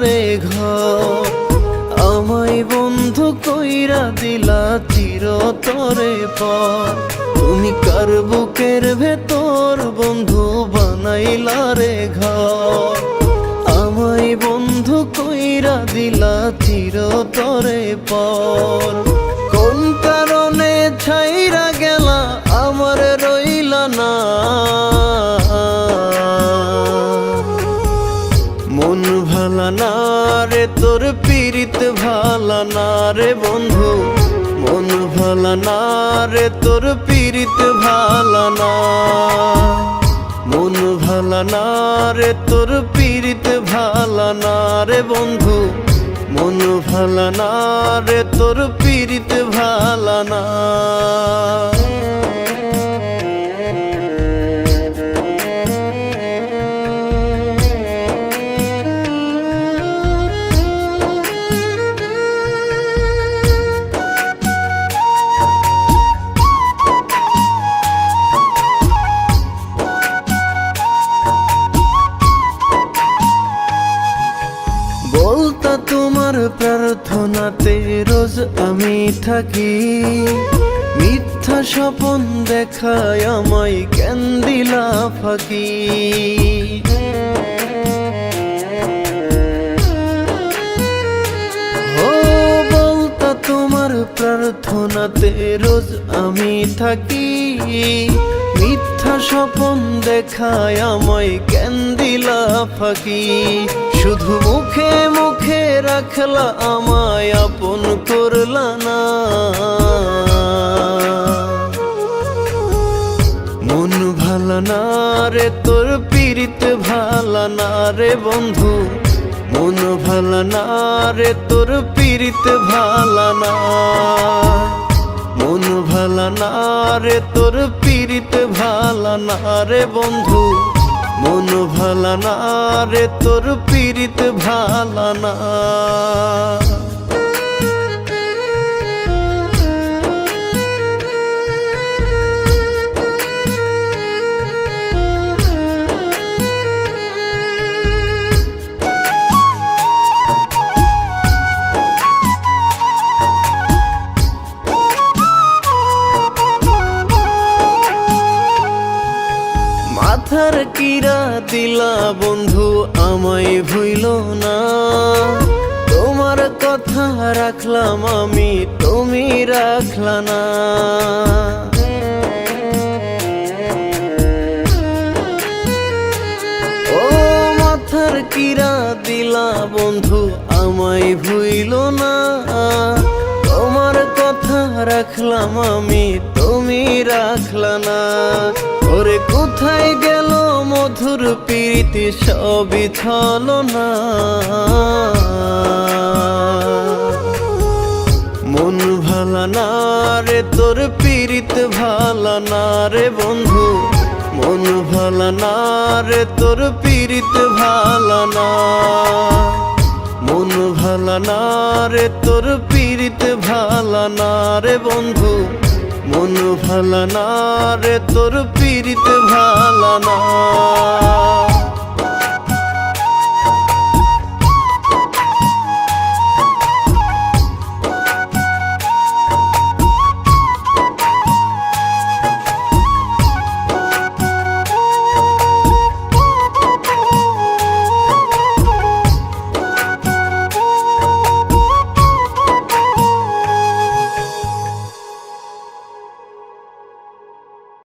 রে ঘর। আমায় বন্ধু কইরা দিলা চিরতরে পর। তুমি কার বুকের ভেতর বন্ধু বানাইলা রে ঘর। আমায় বন্ধু কইরা দিলা চিরতরে পর। কোন কারণে ছাইরা গেলা আমার রইলা না। মন ভালা না রে তোর পীড়িত ভালা না রে বন্ধু। মন ভালা না রে তোর পীড়িত ভালা না। মন ভালা না রে তোর পীড়িত ভালা না রে বন্ধু। মন ভালা না রে তোর পীড়িত ভালা না। বলতা তোমার প্রার্থনাতে রোজ আমি থাকি। মিথ্যা স্বপন দেখায় আমায় কেন দিলা ফাঁকি। ও বলতা তোমার প্রার্থনাতে রোজ আমি থাকি। মিথ্যা স্বপন দেখায় আমায় কেন দিলা ফাঁকি। শুধু মুখে মুখে রাখলা আমায় আপন করলা না। মন ভালা না রে তোর পীড়িত ভালা না রে বন্ধু। মন ভালা না রে তোর পীড়িত ভালা না। মন ভালা না রে তোর পীড়িত ভালা না রে বন্ধু। মন ভালা না রে তোর পীড়িত ভালা না। মাথার কিরা দিলা বন্ধু আমায় ভুইল না। তোমার কথা রাখলাম আমি তুমি রাখলা না। ও মাথার কিরা দিলা বন্ধু আমায় ভুইল না। তোমার কথা রাখলাম আমি তুমি রাখলা না। ওরে কোথায় গেল মধুর প্রীতি সবই ছলনা। মন ভালা না রে তোর পীড়িত ভালা না রে বন্ধু। মন ভালা না রে তোর পীড়িত ভালা না। মন ভালা না রে তোর পীড়িত ভালা না রে বন্ধু। মন ভালা না রে তোর পীড়িত ভালা না।